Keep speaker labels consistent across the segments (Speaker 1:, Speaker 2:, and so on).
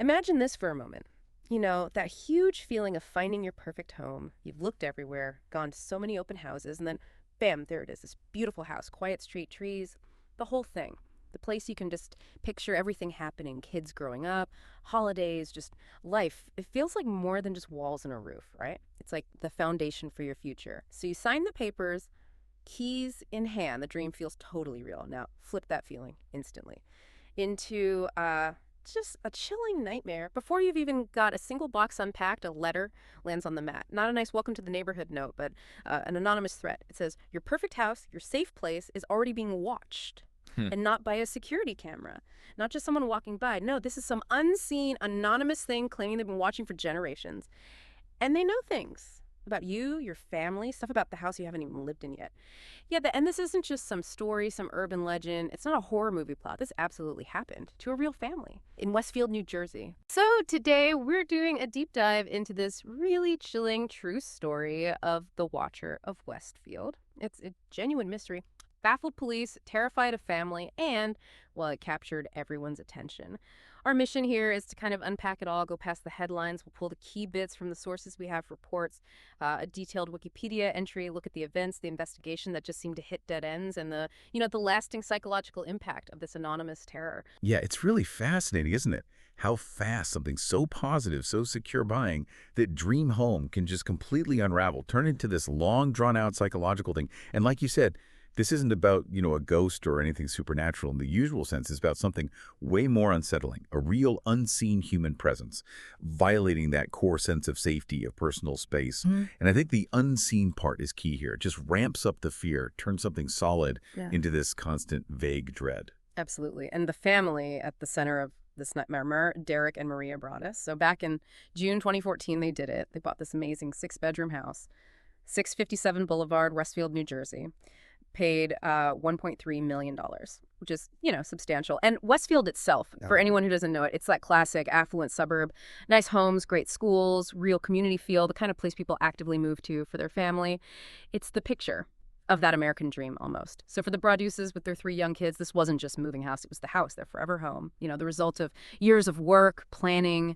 Speaker 1: Imagine this for a moment. You know, that huge feeling of finding your perfect home. You've looked everywhere, gone to so many open houses, and then bam, there it is, this beautiful house, quiet street, trees, the whole thing. The place you can just picture everything happening, kids growing up, holidays, just life. It feels like more than just walls and a roof, right? It's like the foundation for your future. So you sign the papers, keys in hand, the dream feels totally real. Now, flip that feeling instantly into just a chilling nightmare. Before you've even got a single box unpacked, a letter lands on the mat. Not a nice welcome to the neighborhood note, but an anonymous threat. It says, your perfect house, your safe place is already being watched. And not by a security camera. Not just someone walking by. No, this is some unseen, anonymous thing claiming they've been watching for generations. And they know things about you, your family, stuff about the house you haven't even lived in yet. Yeah, and this isn't just some story, some urban legend. It's not a horror movie plot. This absolutely happened to a real family in Westfield, New Jersey. So today we're doing a deep dive into this really chilling true story of the Watcher of Westfield. It's a genuine mystery. Baffled police, terrified a family, and, well, it captured everyone's attention. Our mission here is to kind of unpack it all, go past the headlines. We'll pull the key bits from the sources we have, reports, a detailed Wikipedia entry, look at the events, the investigation that just seemed to hit dead ends, and the lasting psychological impact of this anonymous terror.
Speaker 2: Yeah, it's really fascinating, isn't it? How fast something so positive, so secure buying, that dream home can just completely unravel, turn into this long, drawn-out psychological thing. And like you said, this isn't about, a ghost or anything supernatural in the usual sense. It's about something way more unsettling, a real unseen human presence, violating that core sense of safety, of personal space. And I think the unseen part is key here. It just ramps up the fear, turns something solid into this constant vague dread.
Speaker 1: Absolutely. And the family at the center of this nightmare, Derek and Maria Broaddus. So back in June 2014, they did it. They bought this amazing 6-bedroom house, 657 Boulevard, Westfield, New Jersey. Paid $1.3 million, which is, substantial. And Westfield itself, for anyone who doesn't know it, it's that classic affluent suburb. Nice homes, great schools, real community feel, the kind of place people actively move to for their family. It's the picture of that American dream almost. So for the Broadduses with their 3 young kids, this wasn't just moving house. It was the house, their forever home. The result of years of work, planning,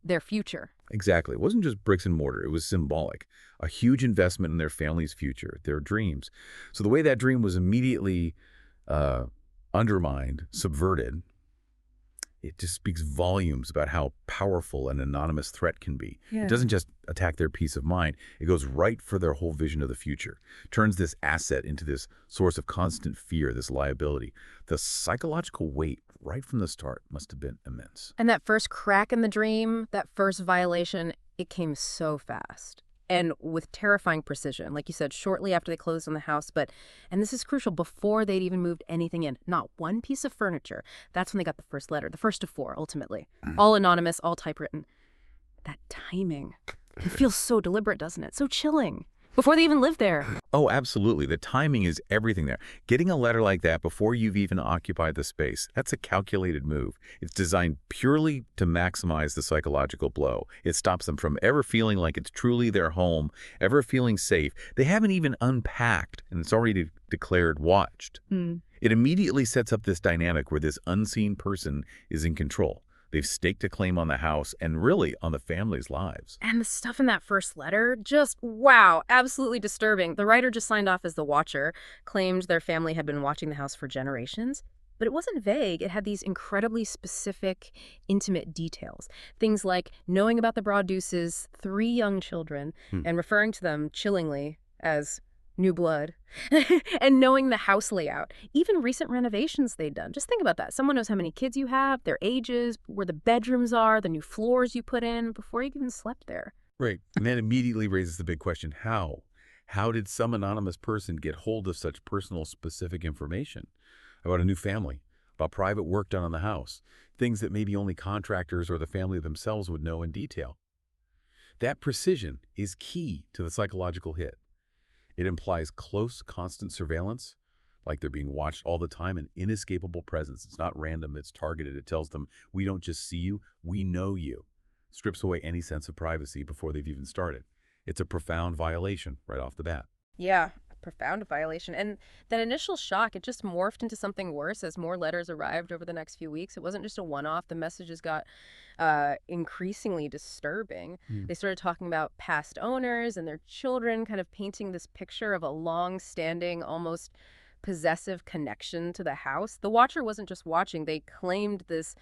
Speaker 1: their future.
Speaker 2: Exactly. It wasn't just bricks and mortar. It was symbolic. A huge investment in their family's future, their dreams. So the way that dream was immediately undermined, subverted, it just speaks volumes about how powerful an anonymous threat can be.
Speaker 1: Yeah.
Speaker 2: It doesn't just attack their peace of mind. It goes right for their whole vision of the future, turns this asset into this source of constant fear, this liability. The psychological weight right from the start must have been immense.
Speaker 1: And that first crack in the dream, that first violation, it came so fast. And with terrifying precision, like you said, shortly after they closed on the house. And this is crucial, before they'd even moved anything in, not one piece of furniture. That's when they got the first letter, the first of 4, ultimately. All anonymous, all typewritten. That timing, it feels so deliberate, doesn't it? So chilling. Before they even lived there.
Speaker 2: Oh, absolutely. The timing is everything there. Getting a letter like that before you've even occupied the space, that's a calculated move. It's designed purely to maximize the psychological blow. It stops them from ever feeling like it's truly their home, ever feeling safe. They haven't even unpacked, and it's already declared watched. It immediately sets up this dynamic where this unseen person is in control. They've staked a claim on the house and really on the family's lives.
Speaker 1: And the stuff in that first letter, just wow, absolutely disturbing. The writer just signed off as the watcher, claimed their family had been watching the house for generations. But it wasn't vague. It had these incredibly specific, intimate details. Things like knowing about the Broadduses' 3 young children and referring to them chillingly as new blood, and knowing the house layout, even recent renovations they'd done. Just think about that. Someone knows how many kids you have, their ages, where the bedrooms are, the new floors you put in before you even slept there.
Speaker 2: Right. And that immediately raises the big question, how? How did some anonymous person get hold of such personal, specific information about a new family, about private work done on the house, things that maybe only contractors or the family themselves would know in detail? That precision is key to the psychological hit. It implies close, constant surveillance, like they're being watched all the time, an inescapable presence. It's not random, it's targeted. It tells them, we don't just see you, we know you. Strips away any sense of privacy before they've even started. It's a profound violation right off the bat.
Speaker 1: Yeah, profound violation. And that initial shock, it just morphed into something worse as more letters arrived over the next few weeks. It wasn't just a one-off. The messages got increasingly disturbing.
Speaker 2: Hmm.
Speaker 1: They started talking about past owners and their children, kind of painting this picture of a long-standing, almost possessive connection to the house. The watcher wasn't just watching. They claimed this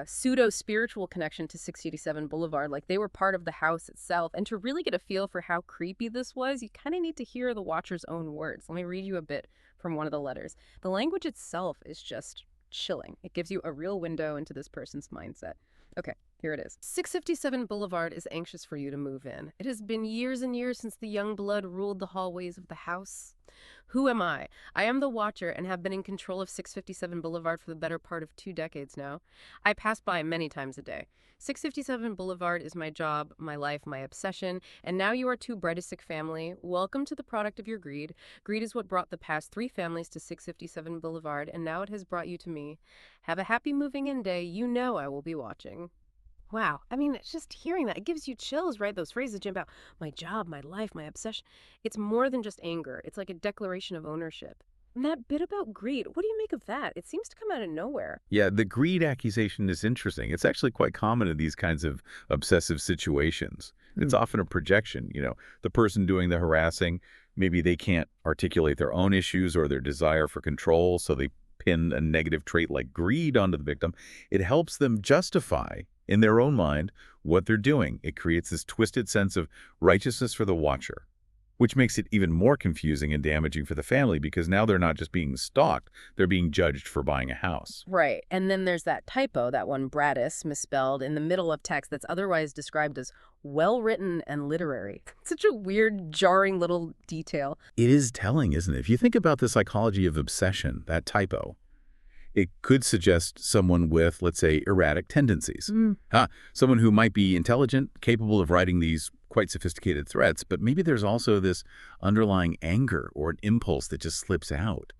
Speaker 1: pseudo-spiritual connection to 687 Boulevard, like they were part of the house itself. And to really get a feel for how creepy this was, you kind of need to hear the watcher's own words. Let me read you a bit from one of the letters. The language itself is just chilling. It gives you a real window into this person's mindset. Okay, here it is. 657 Boulevard is anxious for you to move in. It has been years and years since the young blood ruled the hallways of the house. Who am I? I am the watcher and have been in control of 657 Boulevard for the better part of 2 decades now. I pass by many times a day. 657 Boulevard is my job, my life, my obsession, and now you are too bright a sick family. Welcome to the product of your greed. Greed is what brought the past 3 families to 657 Boulevard, and now it has brought you to me. Have a happy moving in day. You know I will be watching. Wow. I mean, it's just hearing that, it gives you chills, right? Those phrases, Jim, about my job, my life, my obsession. It's more than just anger. It's like a declaration of ownership. And that bit about greed, what do you make of that? It seems to come out of nowhere.
Speaker 2: Yeah, the greed accusation is interesting. It's actually quite common in these kinds of obsessive situations. It's often a projection, the person doing the harassing, maybe they can't articulate their own issues or their desire for control, so they pin a negative trait like greed onto the victim. It helps them justify in their own mind what they're doing. It creates this twisted sense of righteousness for the watcher, which makes it even more confusing and damaging for the family because now they're not just being stalked, they're being judged for buying a house.
Speaker 1: Right. And then there's that typo, that one Bradis misspelled in the middle of text that's otherwise described as well-written and literary. Such a weird, jarring little detail.
Speaker 2: It is telling, isn't it? If you think about the psychology of obsession, that typo, it could suggest someone with, let's say, erratic tendencies. Someone who might be intelligent, capable of writing these quite sophisticated threats, but maybe there's also this underlying anger or an impulse that just slips out.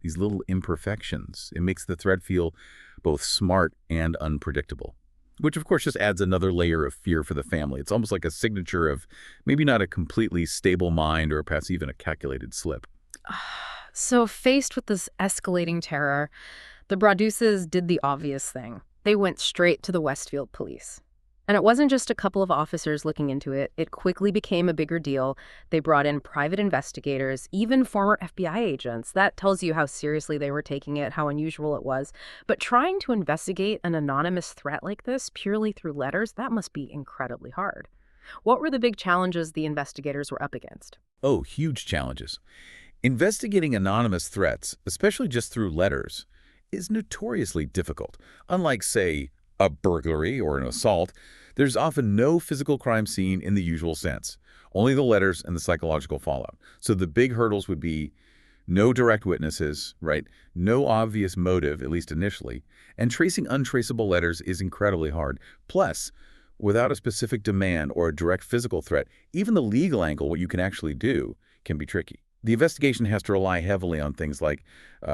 Speaker 2: These little imperfections. It makes the threat feel both smart and unpredictable, which of course just adds another layer of fear for the family. It's almost like a signature of maybe not a completely stable mind or perhaps even a calculated slip.
Speaker 1: So faced with this escalating terror, the Broadduces did the obvious thing. They went straight to the Westfield police. And it wasn't just a couple of officers looking into it. It quickly became a bigger deal. They brought in private investigators, even former FBI agents. That tells you how seriously they were taking it, how unusual it was. But trying to investigate an anonymous threat like this purely through letters, that must be incredibly hard. What were the big challenges the investigators were up against?
Speaker 2: Oh, huge challenges. Investigating anonymous threats, especially just through letters, is notoriously difficult. Unlike, say, a burglary or an assault, there's often no physical crime scene in the usual sense, only the letters and the psychological fallout. So the big hurdles would be no direct witnesses, right? No obvious motive, at least initially, and tracing untraceable letters is incredibly hard. Plus, without a specific demand or a direct physical threat, even the legal angle, what you can actually do, can be tricky. The investigation has to rely heavily on things like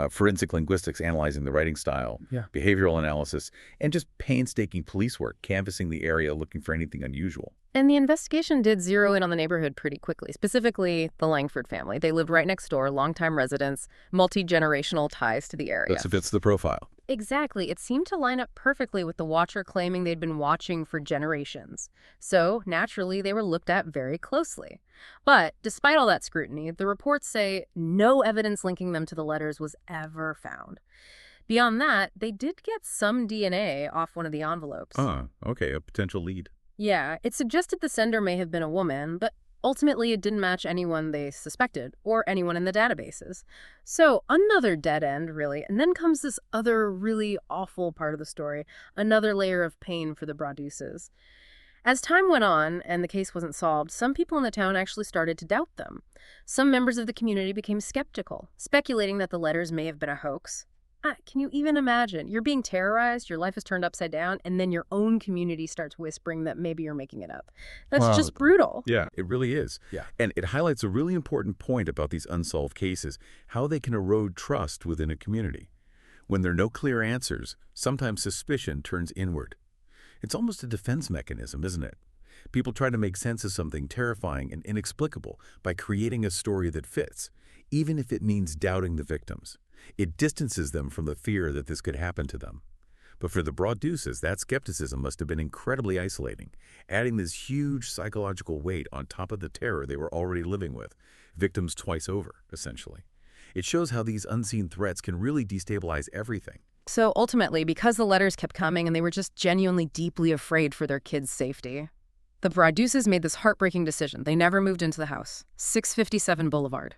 Speaker 2: forensic linguistics, analyzing the writing style, behavioral analysis, and just painstaking police work, canvassing the area, looking for anything unusual.
Speaker 1: And the investigation did zero in on the neighborhood pretty quickly, specifically the Langford family. They lived right next door, longtime residents, multi-generational ties to the area.
Speaker 2: That fits the profile.
Speaker 1: Exactly. It seemed to line up perfectly with the watcher claiming they'd been watching for generations. So, naturally, they were looked at very closely. But, despite all that scrutiny, the reports say no evidence linking them to the letters was ever found. Beyond that, they did get some DNA off one of the envelopes.
Speaker 2: Okay, a potential lead.
Speaker 1: Yeah, it suggested the sender may have been a woman, but ultimately it didn't match anyone they suspected or anyone in the databases. So another dead end, really. And then comes this other really awful part of the story, another layer of pain for the Broadduces. As time went on and the case wasn't solved, some people in the town actually started to doubt them. Some members of the community became skeptical, speculating that the letters may have been a hoax. Can you even imagine? You're being terrorized, your life is turned upside down, and then your own community starts whispering that maybe you're making it up. That's just brutal.
Speaker 2: Yeah, it really is. Yeah. And it highlights a really important point about these unsolved cases, how they can erode trust within a community. When there are no clear answers, sometimes suspicion turns inward. It's almost a defense mechanism, isn't it? People try to make sense of something terrifying and inexplicable by creating a story that fits, even if it means doubting the victims. It distances them from the fear that this could happen to them. But for the broad deuces, that skepticism must have been incredibly isolating, adding this huge psychological weight on top of the terror they were already living with, victims twice over, essentially. It shows how these unseen threats can really destabilize everything.
Speaker 1: So ultimately, because the letters kept coming and they were just genuinely deeply afraid for their kids' safety, the Broadduces made this heartbreaking decision. They never moved into the house, 657 Boulevard.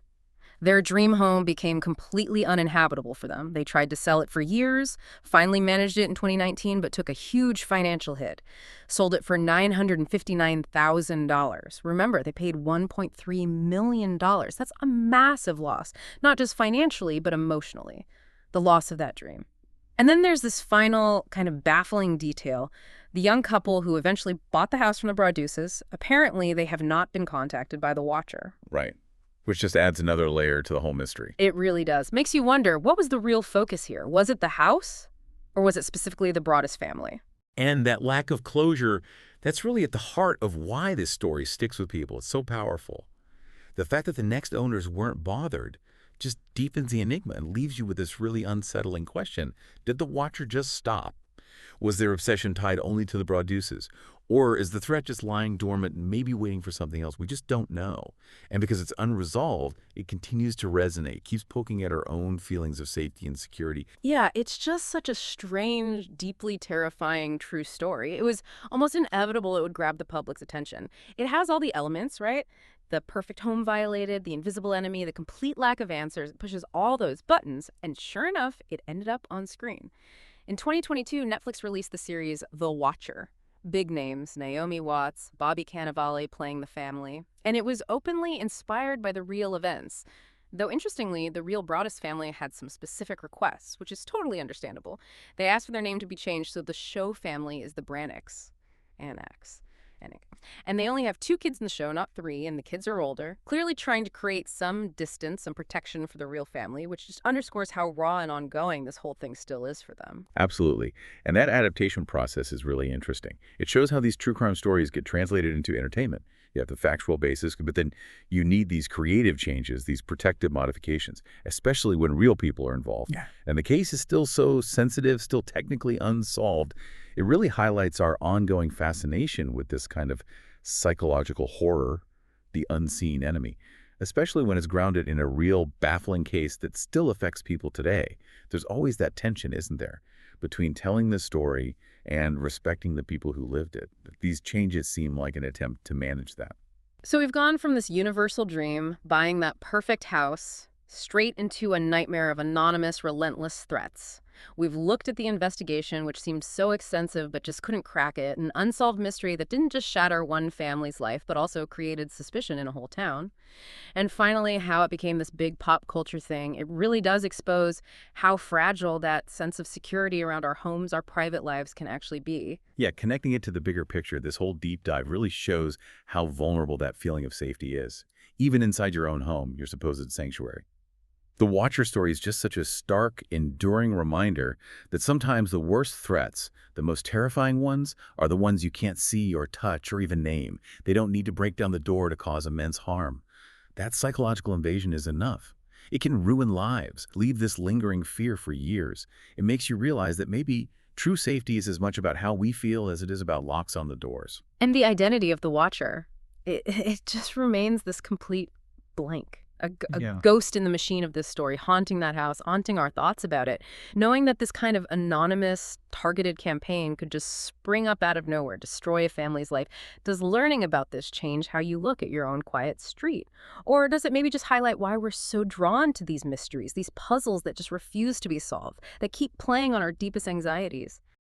Speaker 1: Their dream home became completely uninhabitable for them. They tried to sell it for years, finally managed it in 2019, but took a huge financial hit. Sold it for $959,000. Remember, they paid $1.3 million. That's a massive loss, not just financially, but emotionally. The loss of that dream. And then there's this final kind of baffling detail. The young couple who eventually bought the house from the Broadduces, apparently they have not been contacted by the Watcher.
Speaker 2: Right. Which just adds another layer to the whole mystery.
Speaker 1: It really does. Makes you wonder, what was the real focus here? Was it the house? Or was it specifically the Broaddus family?
Speaker 2: And that lack of closure, that's really at the heart of why this story sticks with people. It's so powerful. The fact that the next owners weren't bothered just deepens the enigma and leaves you with this really unsettling question. Did the Watcher just stop? Was their obsession tied only to the Broadduces? Or is the threat just lying dormant and maybe waiting for something else? We just don't know. And because it's unresolved, it continues to resonate, keeps poking at our own feelings of safety and security.
Speaker 1: Yeah, it's just such a strange, deeply terrifying true story. It was almost inevitable it would grab the public's attention. It has all the elements, right? The perfect home violated, the invisible enemy, the complete lack of answers. It pushes all those buttons, and sure enough, it ended up on screen. In 2022, Netflix released the series The Watcher. Big names, Naomi Watts, Bobby Cannavale playing the family. And it was openly inspired by the real events. Though interestingly, the real Broaddus family had some specific requests, which is totally understandable. They asked for their name to be changed so the show family is the Brannix. Annex. And they only have 2 kids in the show, not 3, and the kids are older, clearly trying to create some distance, some protection for the real family, which just underscores how raw and ongoing this whole thing still is for them.
Speaker 2: Absolutely. And that adaptation process is really interesting. It shows how these true crime stories get translated into entertainment. You have the factual basis, but then you need these creative changes, these protective modifications, especially when real people are involved. Yeah. And the case is still so sensitive, still technically unsolved. It really highlights our ongoing fascination with this kind of psychological horror, the unseen enemy, especially when it's grounded in a real baffling case that still affects people today. There's always that tension, isn't there, between telling the story and respecting the people who lived it. These changes seem like an attempt to manage that.
Speaker 1: So we've gone from this universal dream, buying that perfect house, straight into a nightmare of anonymous, relentless threats. We've looked at the investigation, which seemed so extensive but just couldn't crack it, an unsolved mystery that didn't just shatter one family's life, but also created suspicion in a whole town. And finally, how it became this big pop culture thing. It really does expose how fragile that sense of security around our homes, our private lives can actually be.
Speaker 2: Yeah, connecting it to the bigger picture, this whole deep dive really shows how vulnerable that feeling of safety is, even inside your own home, your supposed sanctuary. The Watcher story is just such a stark, enduring reminder that sometimes the worst threats, the most terrifying ones, are the ones you can't see or touch or even name. They don't need to break down the door to cause immense harm. That psychological invasion is enough. It can ruin lives, leave this lingering fear for years. It makes you realize that maybe true safety is as much about how we feel as it is about locks on the doors.
Speaker 1: And the identity of the Watcher, it just remains this complete blank. A ghost in the machine of this story, haunting that house, haunting our thoughts about it. Knowing that this kind of anonymous, targeted campaign could just spring up out of nowhere, destroy a family's life. Does learning about this change how you look at your own quiet street? Or does it maybe just highlight why we're so drawn to these mysteries, these puzzles that just refuse to be solved, that keep playing on our deepest anxieties?